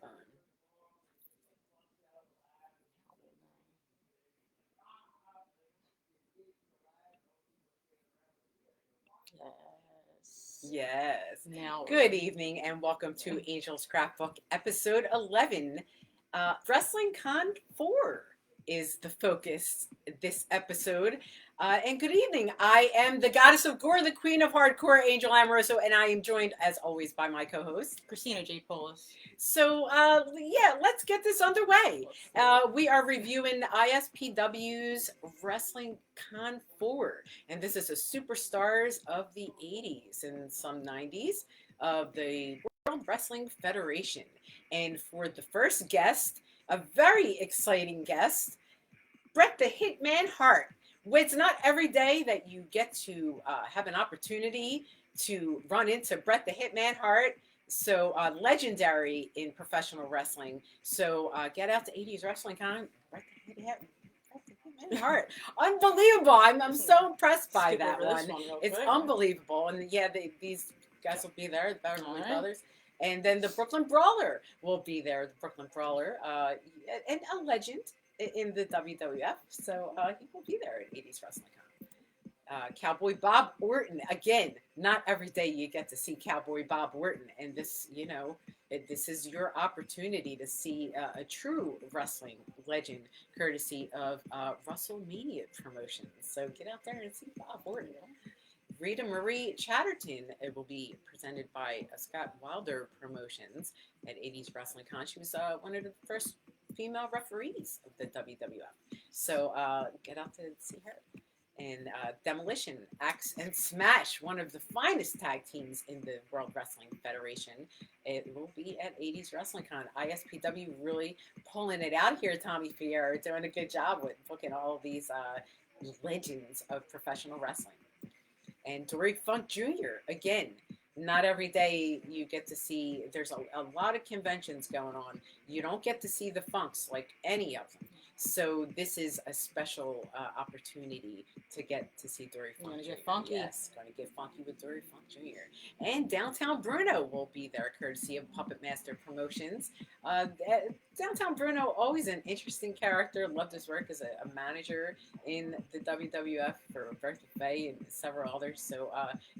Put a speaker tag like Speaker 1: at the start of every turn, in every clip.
Speaker 1: Um,
Speaker 2: Yes.
Speaker 1: yes.
Speaker 2: Now we're
Speaker 1: Good
Speaker 2: ready.
Speaker 1: evening and welcome to Angel Scrapbook episode 11. Wrestling Con 4 is the focus this episode. And good evening. I am the goddess of gore, the queen of hardcore, Angel Amoroso, and I am joined as always by my co-host,
Speaker 2: Christina J. Polis.
Speaker 1: So, yeah, let's get this underway. We are reviewing ISPW's Wrestling Con 4, and this is a superstars of the 80s and some 90s of the World Wrestling Federation. And for the first guest, a very exciting guest, Bret the Hitman Hart. It's not every day that you get to have an opportunity to run into Bret the Hitman Hart. So legendary in professional wrestling. So get out to 80s Wrestling Con. Bret the Hitman Hart. Unbelievable. I'm so impressed by
Speaker 2: Skip
Speaker 1: that
Speaker 2: over this
Speaker 1: one.
Speaker 2: real
Speaker 1: It's
Speaker 2: quick.
Speaker 1: unbelievable. And yeah, these guys will be there, the Beverly
Speaker 2: All right.
Speaker 1: Brothers. And then the Brooklyn Brawler will be there. The Brooklyn Brawler, and a legend in the WWF. So he will be there at 80s Wrestling Con. Cowboy Bob Orton. Again, not every day you get to see Cowboy Bob Orton. And this, this is your opportunity to see a true wrestling legend, courtesy of WrestleMania Promotions. So get out there and see Bob Orton. Rita Marie Chatterton. It will be presented by Scott Wilder Promotions at 80s Wrestling Con. She was one of the first female referees of the WWF. So get out to see her. And Demolition, Axe, and Smash, one of the finest tag teams in the World Wrestling Federation. It will be at 80s Wrestling Con. ISPW really pulling it out here, Tommy Fier, doing a good job with booking all these legends of professional wrestling. And Dory Funk Jr., again, not every day you get to see, there's a lot of conventions going on. You don't get to see the Funks like any of them. So this is a special opportunity to get to see Dory Funk Jr.
Speaker 2: Get funky.
Speaker 1: Yes, going to get funky with Dory Funk Jr. And Downtown Bruno will be there, courtesy of Puppet Master Promotions. Downtown Bruno, always an interesting character. Loved his work as a manager in the WWF for Bertha Faye and several others. So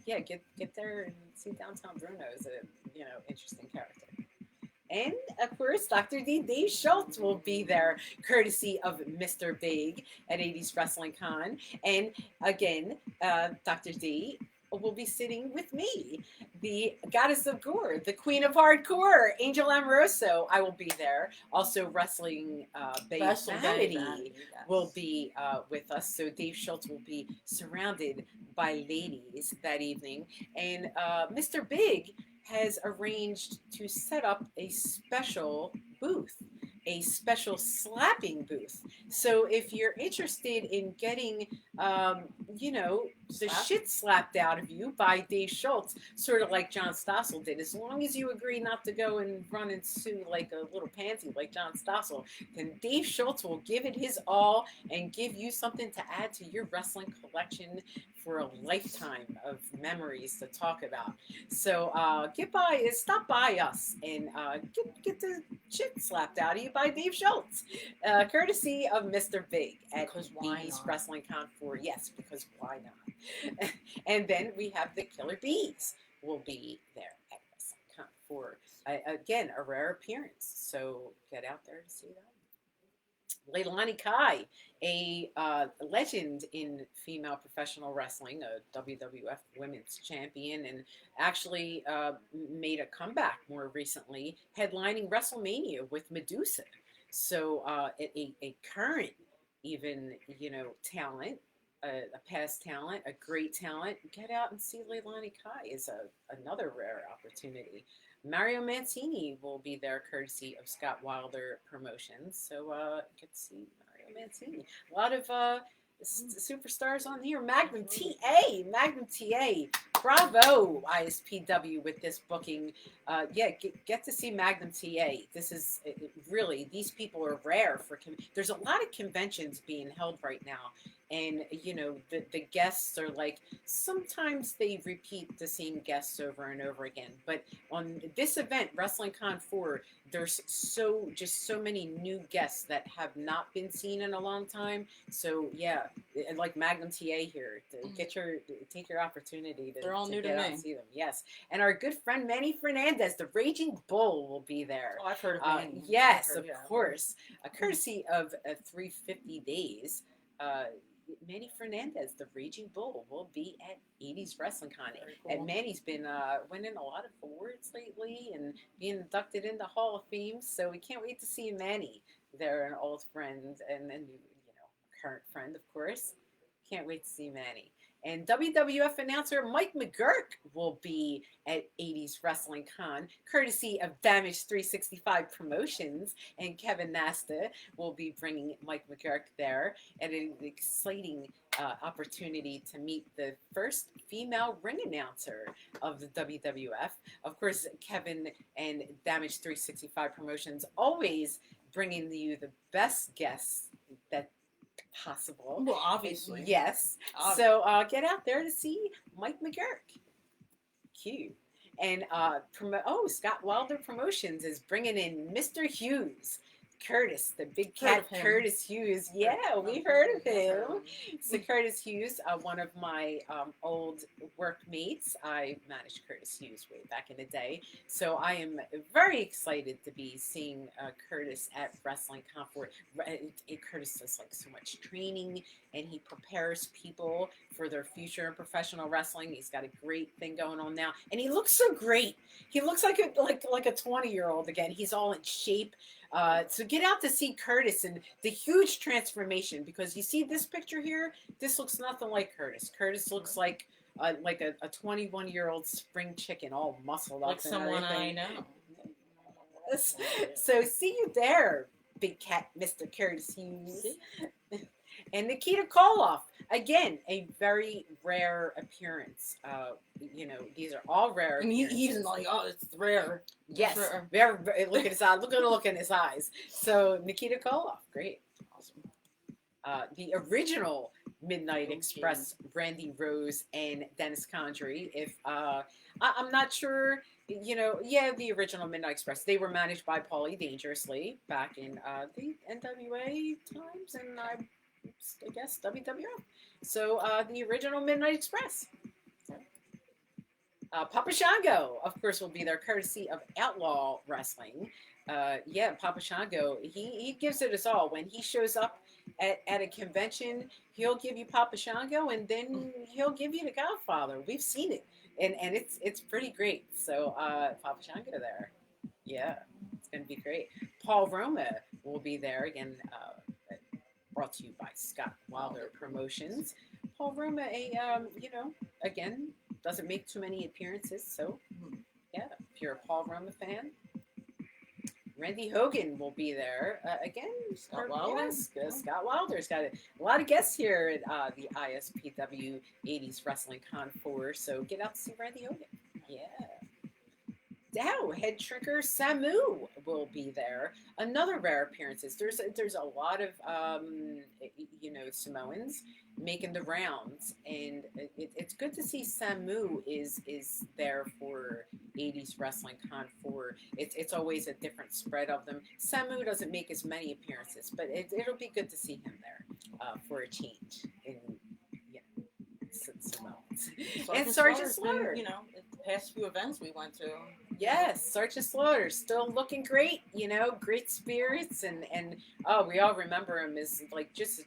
Speaker 1: yeah, get there and see Downtown Bruno as a interesting character. And of course, Dr. D. Dave Schultz will be there, courtesy of Mr. Big at 80s Wrestling Con. And again, Dr. D will be sitting with me, the goddess of gore, the queen of hardcore, Angel Amoroso. I will be there. Also, Wrestling Bay Vanity
Speaker 2: yes.
Speaker 1: will be with us. So Dave Schultz will be surrounded by ladies that evening. And Mr. Big has arranged to set up a special booth, a special slapping booth. So if you're interested in getting, the shit slapped out of you by Dave Schultz, sort of like John Stossel did, as long as you agree not to go and run and sue like a little pansy like John Stossel, then Dave Schultz will give it his all and give you something to add to your wrestling collection for a lifetime of memories to talk about. So stop by us and get the shit slapped out of you by Dave Schultz, courtesy of Mr. Big at Bees Wrestling Con 4. Yes, because why not? And then we have the Killer Bees will be there at Wrestling Con 4. Again, a rare appearance. So get out there to see them. Leilani Kai, a legend in female professional wrestling, a WWF Women's Champion, and actually made a comeback more recently, headlining WrestleMania with Medusa. So a current, even, talent, a past talent, a great talent. Get out and see Leilani Kai is another rare opportunity. Mario Mancini will be there, courtesy of Scott Wilder Promotions. So get to see Mario Mancini. A lot of superstars on here. Magnum TA, bravo, ISPW, with this booking. Yeah, get to see Magnum TA. This is really, these people are rare for. There's a lot of conventions being held right now, and the guests are like, sometimes they repeat the same guests over and over again. But on this event, WrestlingCon 4, there's just so many new guests that have not been seen in a long time. So yeah, like Magnum TA here, take your opportunity to,
Speaker 2: they're all new to
Speaker 1: get out
Speaker 2: me.
Speaker 1: and see them. Yes, and our good friend Manny Fernandez, the Raging Bull, will be there.
Speaker 2: Oh, I've heard of Manny.
Speaker 1: Yes, of course, courtesy of 350 Days. Manny Fernandez, the Raging Bull, will be at 80s Wrestling Con.
Speaker 2: Cool.
Speaker 1: And Manny's been winning a lot of awards lately and being inducted into Hall of Fame. So we can't wait to see Manny there, an old friend and current friend, of course. Can't wait to see Manny. And WWF announcer Mike McGurk will be at 80s Wrestling Con, courtesy of Damage 365 Promotions. And Kevin Nasta will be bringing Mike McGurk there at an exciting opportunity to meet the first female ring announcer of the WWF. Of course, Kevin and Damage 365 Promotions always bringing you the best guests that possible.
Speaker 2: Well, obviously.
Speaker 1: Yes. So get out there to see Mike McGurk. Cute. And Scott Wilder Promotions is bringing in Mr. Hughes. Curtis, the big cat, Curtis Hughes. Yeah, we heard of him. So Curtis Hughes, one of my old workmates. I managed Curtis Hughes way back in the day. So I am very excited to be seeing Curtis at Wrestling Con 4. Curtis does like so much training, and he prepares people for their future in professional wrestling. He's got a great thing going on now, and he looks so great. He looks like a 20-year-old again. He's all in shape. So get out to see Curtis and the huge transformation, because you see this picture here. This looks nothing like Curtis. Curtis looks like a 21-year-old spring chicken, all muscled up.
Speaker 2: Like someone I know.
Speaker 1: So see you there, big cat, Mr. Curtis Hughes. And Nikita Koloff, again, a very rare appearance. These are all rare.
Speaker 2: And he's like, oh, it's rare.
Speaker 1: Yes, very. Look at his eyes. Look at the look in his eyes. So Nikita Koloff, great, awesome. The original Midnight Express, Randy Rose and Dennis Condrey. If I'm not sure. The original Midnight Express. They were managed by Paulie Dangerously back in the NWA times, and I guess WWF. So the original Midnight Express. Papa Shango, of course, will be there, courtesy of Outlaw Wrestling. Papa Shango, he gives it us all. When he shows up at a convention, he'll give you Papa Shango, and then he'll give you the Godfather. We've seen it, and it's pretty great. So Papa Shango there. Yeah, it's going to be great. Paul Roma will be there again. Brought to you by Scott Wilder Promotions. Paul Roma, again, doesn't make too many appearances, so yeah, if you're a Paul Roma fan. Randy Hogan will be there again.
Speaker 2: Scott Wilder.
Speaker 1: Yes, Scott Wilder's got a lot of guests here at the ISPW 80s Wrestling Con 4, so get out to see Randy Hogan. Yeah. Dow head shrinker Samu will be there. Another rare appearances. There's a lot of Samoans making the rounds, and it's good to see Samu is there for 80s Wrestling Con 4. It's always a different spread of them. Samu doesn't make as many appearances, but it'll be good to see him there for a change in Samoans. And Sergeant Slaughter.
Speaker 2: The past few events we went to.
Speaker 1: Yes, Sergeant Slaughter, still looking great, great spirits, and we all remember him as like just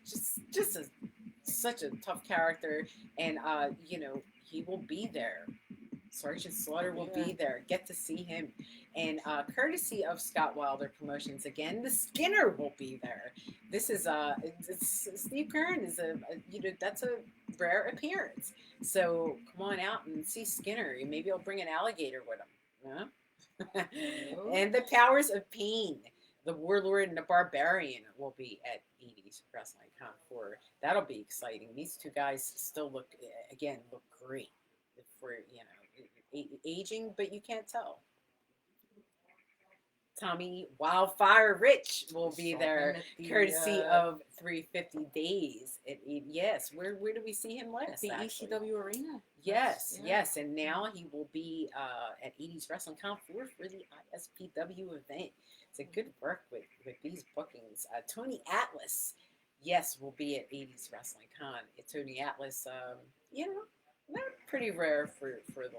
Speaker 1: such a tough character, and he will be there. Sergeant Slaughter will be there. Get to see him, and courtesy of Scott Wilder Promotions again, the Skinner will be there. This is Steve Kern is that's a rare appearance. So come on out and see Skinner. Maybe he'll bring an alligator with him. Huh? And the Powers of Pain, the Warlord and the Barbarian, will be at 80s Wrestling Con 4. That'll be exciting. These two guys still look great. for aging, but you can't tell. Tommy Wildfire Rich will be there, courtesy of 350 Days. Yes, where do we see him last?
Speaker 2: The
Speaker 1: actually?
Speaker 2: ECW Arena.
Speaker 1: Yes, yes, and now he will be at 80s Wrestling Con for the ISPW event. It's a good work with these bookings. Tony Atlas, yes, will be at 80s Wrestling Con. Tony Atlas, not pretty rare for the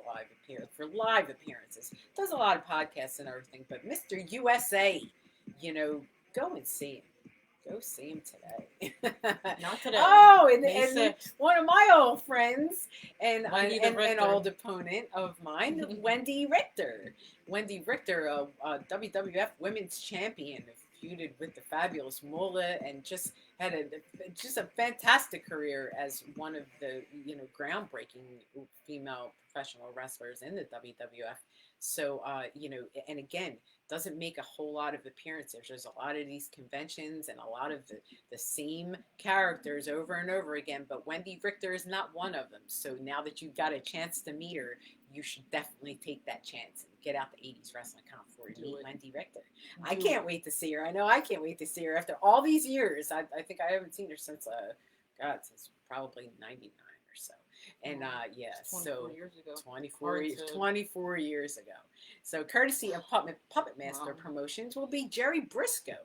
Speaker 1: live appearances. Does a lot of podcasts and everything, but Mr. USA, go and see him. Go see him today.
Speaker 2: Not today.
Speaker 1: Oh, and one of my old friends and an old opponent of mine, Wendy Richter. Wendy Richter, a WWF Women's Champion, feuded with the fabulous Moolah, and just had a fantastic career as one of the groundbreaking female professional wrestlers in the WWF. So and again, doesn't make a whole lot of appearances. There's a lot of these conventions and a lot of the same characters over and over again, but Wendy Richter is not one of them. So now that you've got a chance to meet her, you should definitely take that chance and get out the 80s Wrestling Con for and meet Wendy Richter. I can't wait to see her. I know I can't wait to see her after all these years. I think I haven't seen her since since probably 99 or so. And
Speaker 2: 24 years ago.
Speaker 1: 24 years ago. So courtesy of Puppet Master Promotions will be Jerry Briscoe.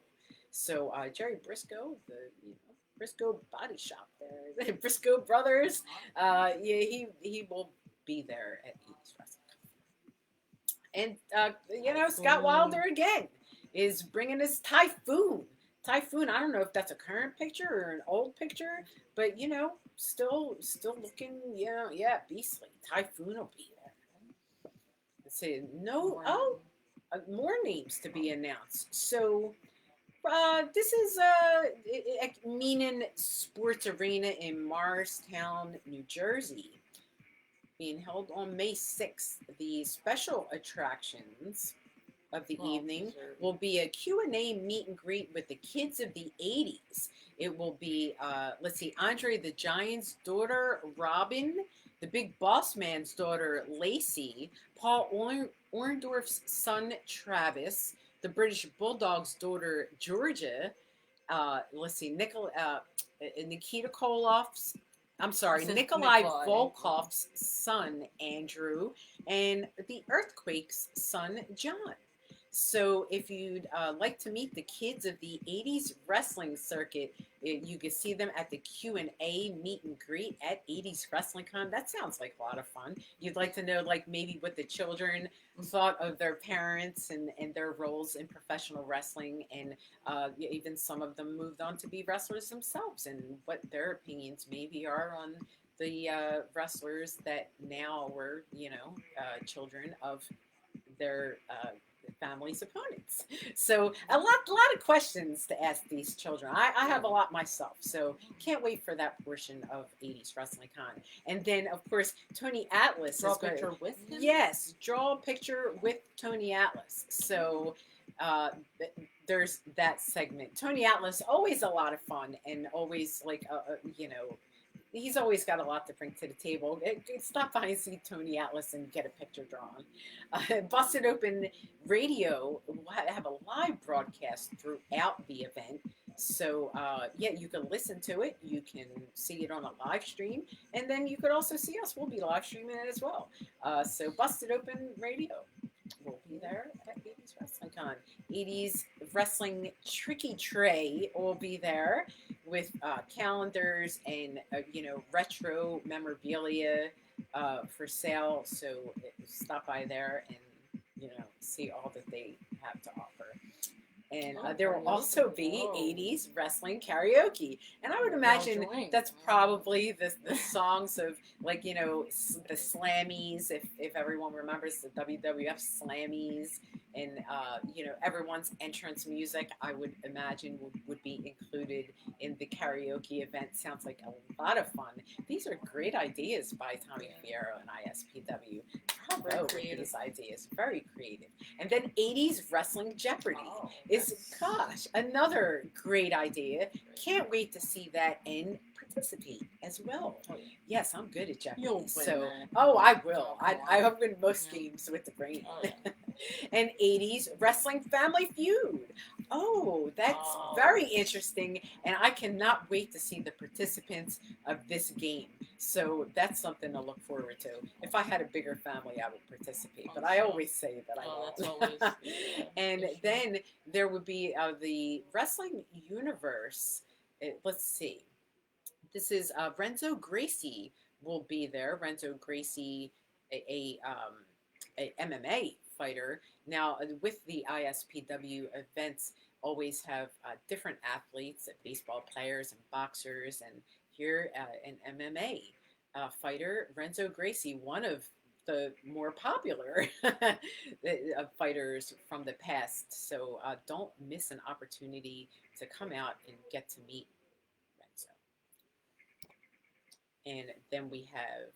Speaker 1: So Jerry Briscoe, the Briscoe Body Shop there, the Briscoe Brothers. He will be there at 80s Wrestling. And Scott Wilder again is bringing us Typhoon. Typhoon, I don't know if that's a current picture or an old picture, but still looking, beastly. Typhoon will be there. Let's see, more names to be announced. So, this is Meenan Sports Arena in Morristown, New Jersey, being held on May 6th. The special attractions of the evening will be a Q&A meet and greet with the kids of the 80s. It will be, Andre the Giant's daughter, Robin, the Big Boss Man's daughter, Lacey, Paul Orndorff's son, Travis, the British Bulldog's daughter, Georgia, Nikita Koloff's, Nikolai Volkov's son, Andrew, and the Earthquake's son, John. So if you'd like to meet the kids of the 80s wrestling circuit, you can see them at the Q&A meet and greet at 80s Wrestling Con. That sounds like a lot of fun. You'd like to know maybe what the children thought of their parents and their roles in professional wrestling, and even some of them moved on to be wrestlers themselves, and what their opinions maybe are on the wrestlers that now were, children of their family's opponents. So a lot of questions to ask these children. I have a lot myself, so can't wait for that portion of 80s Wrestling Con. And then, of course, Tony Atlas.
Speaker 2: Draw a picture with him?
Speaker 1: Yes, draw a picture with Tony Atlas. So there's that segment. Tony Atlas, always a lot of fun, and always he's always got a lot to bring to the table. Stop by and see Tony Atlas and get a picture drawn. Busted Open Radio will have a live broadcast throughout the event. So, you can listen to it. You can see it on a live stream. And then you could also see us. We'll be live streaming it as well. So Busted Open Radio will be there at 80s Wrestling Con. 80s Wrestling Tricky Tray will be there with calendars and retro memorabilia for sale. So stop by there and see all that they have to offer. And there will also be 80s wrestling karaoke. And I would imagine that's probably the songs of, the Slammies, if everyone remembers the WWF Slammies, and, everyone's entrance music, I would imagine would be included in the karaoke event. Sounds like a lot of fun. These are great ideas by Tommy Fierro and ISPW.
Speaker 2: Very
Speaker 1: Bravo with
Speaker 2: creative.
Speaker 1: these ideas. Very creative. And then 80s Wrestling Jeopardy is,
Speaker 2: that's-
Speaker 1: gosh, another great idea. Can't wait to see that and participate as well.
Speaker 2: Oh, yeah.
Speaker 1: Yes, I'm good at Jeopardy.
Speaker 2: You'll win
Speaker 1: So,
Speaker 2: that.
Speaker 1: oh, I will.
Speaker 2: Oh, come
Speaker 1: I
Speaker 2: on.
Speaker 1: win most
Speaker 2: Yeah.
Speaker 1: games with the brain.
Speaker 2: Oh, yeah.
Speaker 1: And 80s Wrestling Family Feud. Oh, that's
Speaker 2: Oh.
Speaker 1: very interesting. And I cannot wait to see the participants of this game. So that's something to look forward to. If I had a bigger family, I would participate. But I always say that I won't.
Speaker 2: That's always. Yeah,
Speaker 1: And
Speaker 2: issue.
Speaker 1: then there would be the Wrestling Universe. Let's see. This is Renzo Gracie will be there. Renzo Gracie, a MMA fighter. Now, with the ISPW events, always have different athletes, baseball players and boxers, and here an MMA fighter, Renzo Gracie, one of the more popular fighters from the past. So don't miss an opportunity to come out and get to meet Renzo. And then we have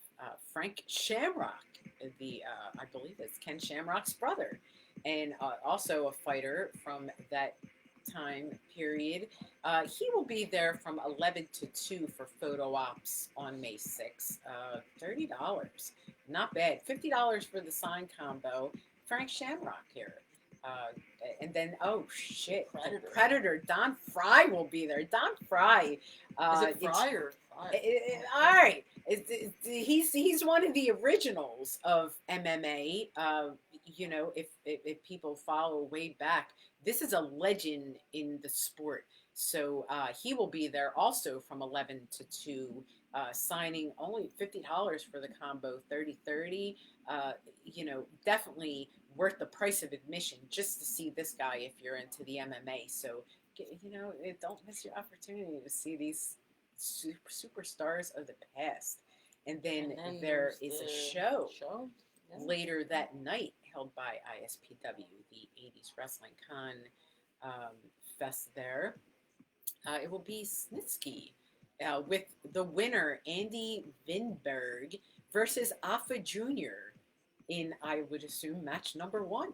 Speaker 1: Frank Shamrock, I believe it's Ken Shamrock's brother, and also a fighter from that time period. He will be there from 11 to 2 for photo ops on May 6th. $30, not bad. $50 for the sign combo. Frank Shamrock here. And then, oh shit, Predator. Don Fry will be there. Don Fry.
Speaker 2: Is it Fry or Fry?
Speaker 1: All right, he's one of the originals of MMA. You know, if people follow way back, this is a legend in the sport. So he will be there also from 11 to 2, signing only $50 for the combo, 30-30. You know, definitely worth the price of admission just to see this guy if you're into the MMA. So, you know, don't miss your opportunity to see these superstars of the past. And then there is a show later that night held by ISPW, the 80s Wrestling Con Fest there. It will be Snitsky with the winner, Andy Vinberg, versus Alpha Jr. in, I would assume, match number 1.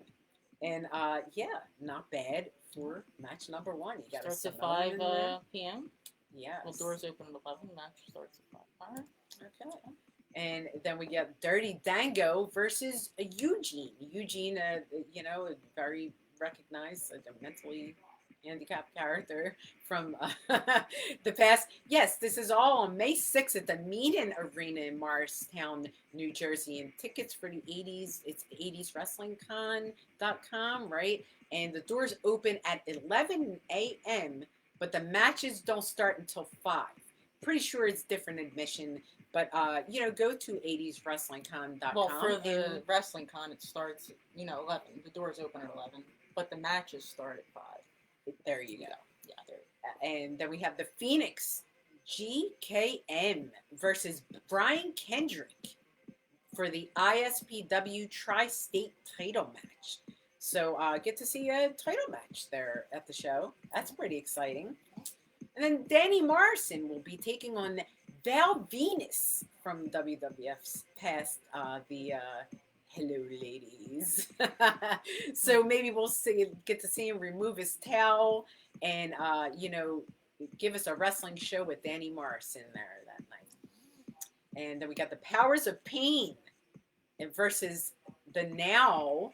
Speaker 1: And yeah, not bad for match number 1. You got
Speaker 2: starts at 5 p.m.
Speaker 1: Yes.
Speaker 2: Well, doors open at 11. Match starts at 5. All right.
Speaker 1: Okay. And then we get Dirty Dango versus Eugene. Eugene, you know, very recognized as a mentally handicapped character from the past. Yes, this is all on May 6th at the Meaden Arena in Morristown, New Jersey. And tickets for the 80s, it's 80swrestlingcon.com, right? And the doors open at 11 a.m., but the matches don't start until 5. Pretty sure it's different admission, but you know, go to 80swrestlingcon.com.
Speaker 2: Well, for the wrestling con, it starts, you know, 11. The doors open at 11, but the matches start at 5.
Speaker 1: There you go.
Speaker 2: Yeah.
Speaker 1: And then we have the Phoenix GKM versus Brian Kendrick for the ISPW Tri-State title match. So get to see a title match there at the show. That's pretty exciting. And then Danny Morrison will be taking on Val Venus from WWF's past, the Hello Ladies. So maybe we'll get to see him remove his towel and, you know, give us a wrestling show with Danny Morrison there that night. And then we got the Powers of Pain versus the Now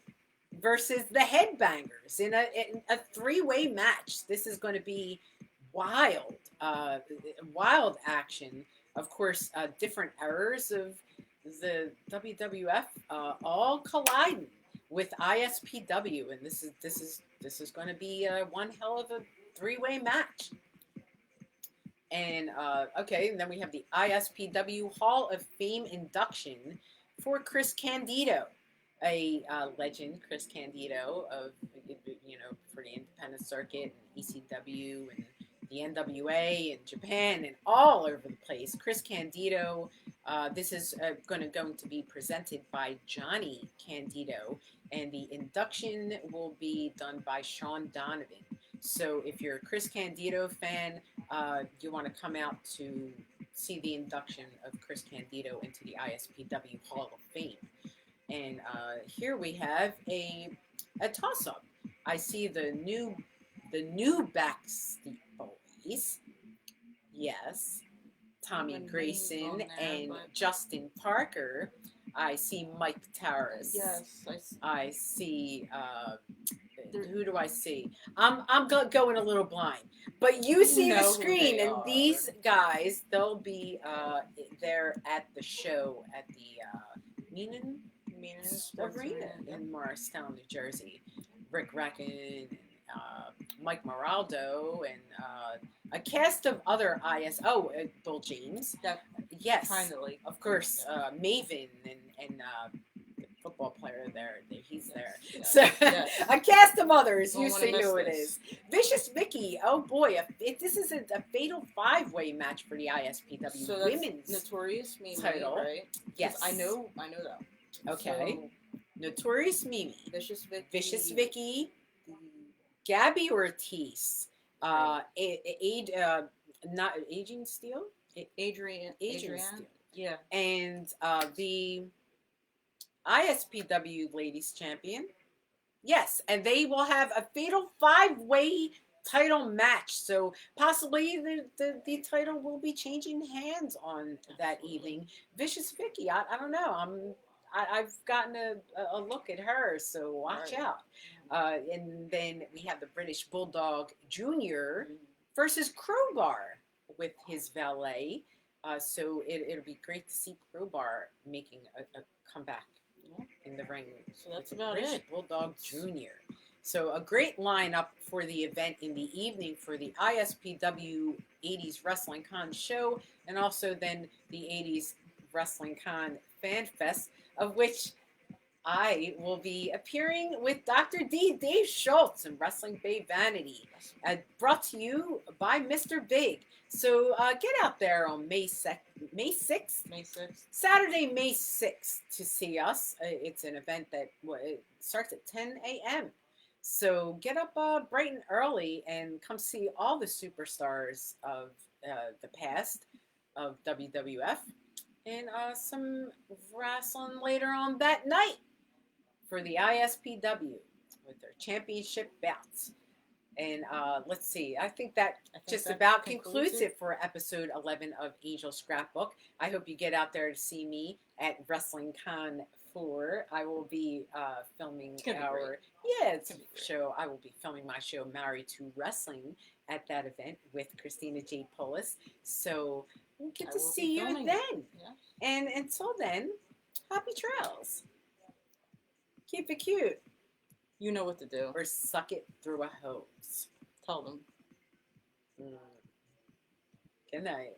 Speaker 1: versus the Headbangers in a 3-way match. This is going to be wild action. Of course, different eras of the WWF all colliding with ISPW, and this is going to be one hell of a 3-way match. And okay, and then we have the ISPW Hall of Fame induction for Chris Candido, a legend, Chris Candido of, you know, for the independent circuit and ECW and the NWA and Japan and all over the place. Chris Candido. This is going to be presented by Johnny Candido, and the induction will be done by Sean Donovan. So if you're a Chris Candido fan, you want to come out to see the induction of Chris Candido into the ISPW Hall of Fame. And here we have a toss up. I see the new Backstreet Boys. Yes,
Speaker 2: Some of
Speaker 1: Tommy
Speaker 2: the names
Speaker 1: Grayson
Speaker 2: on there,
Speaker 1: and
Speaker 2: but
Speaker 1: Justin Parker. I see Mike Terrace.
Speaker 2: yes,
Speaker 1: I see.
Speaker 2: they're-
Speaker 1: Who do I see? I'm going a little blind, but you
Speaker 2: you
Speaker 1: see the
Speaker 2: know who
Speaker 1: screen,
Speaker 2: they
Speaker 1: and
Speaker 2: are.
Speaker 1: these guys, they'll be there at the show at the Meanan
Speaker 2: Meaning Sports
Speaker 1: Arena
Speaker 2: Arena,
Speaker 1: in Morristown, New Jersey. Rick Racken, Mike Moraldo, and a cast of other Bill James.
Speaker 2: That
Speaker 1: Yes,
Speaker 2: kind of like,
Speaker 1: of course, Maven and the football player there. He's there.
Speaker 2: Yes,
Speaker 1: So
Speaker 2: yes.
Speaker 1: a cast of others.
Speaker 2: Don't
Speaker 1: You
Speaker 2: wanna
Speaker 1: see
Speaker 2: miss
Speaker 1: who it
Speaker 2: this.
Speaker 1: is. Vicious Vicky. Oh boy, this is a fatal five-way match for the ISPW
Speaker 2: So that's
Speaker 1: women's
Speaker 2: Notorious Mimi,
Speaker 1: title.
Speaker 2: right? 'Cause
Speaker 1: Yes.
Speaker 2: I know that.
Speaker 1: Okay.
Speaker 2: So,
Speaker 1: Notorious Mimi.
Speaker 2: Vicious Vicky.
Speaker 1: Vicious Vicky.
Speaker 2: the-
Speaker 1: Gabby Ortiz.
Speaker 2: Right.
Speaker 1: Not Aging Steel.
Speaker 2: Adrian.
Speaker 1: Steel.
Speaker 2: Yeah.
Speaker 1: And the ISPW Ladies Champion. Yes, and they will have a fatal five-way title match. So possibly the title will be changing hands on that
Speaker 2: Absolutely.
Speaker 1: evening. Vicious Vicky, I don't know. I've gotten a look at her, so watch
Speaker 2: Right.
Speaker 1: out. And then we have the British Bulldog Jr.
Speaker 2: Mhm.
Speaker 1: versus Crowbar with his valet. So it'll be great to see Crowbar making a comeback
Speaker 2: Yeah.
Speaker 1: in the ring.
Speaker 2: So that's
Speaker 1: with
Speaker 2: about
Speaker 1: British
Speaker 2: it.
Speaker 1: Bulldog Jr. So a great lineup for the event in the evening for the ISPW 80s Wrestling Con show, and also then the 80s Wrestling Con Fan Fest, of which I will be appearing with Dr. D. Dave Schultz and Wrestling Bay Vanity, brought to you by Mr. Big. So get out there on May 6th,
Speaker 2: May 6th.
Speaker 1: Saturday, May 6th, to see us. It's an event that it starts at 10 a.m. So get up bright and early and come see all the superstars of the past of WWF, and some wrestling later on that night for the ISPW with their championship bouts. And let's see, I think that just about concludes it for episode 11 of Angel Scrapbook. I hope you get out there to see me at Wrestling Con 4. I will be filming it's a show. I will be filming my show Married to Wrestling at that event with Christina J. Polis. So we'll get to see you then.
Speaker 2: Yeah.
Speaker 1: And until then, happy trails. Keep it cute.
Speaker 2: You know what to do.
Speaker 1: Or suck it through a hose.
Speaker 2: Tell them.
Speaker 1: Good night.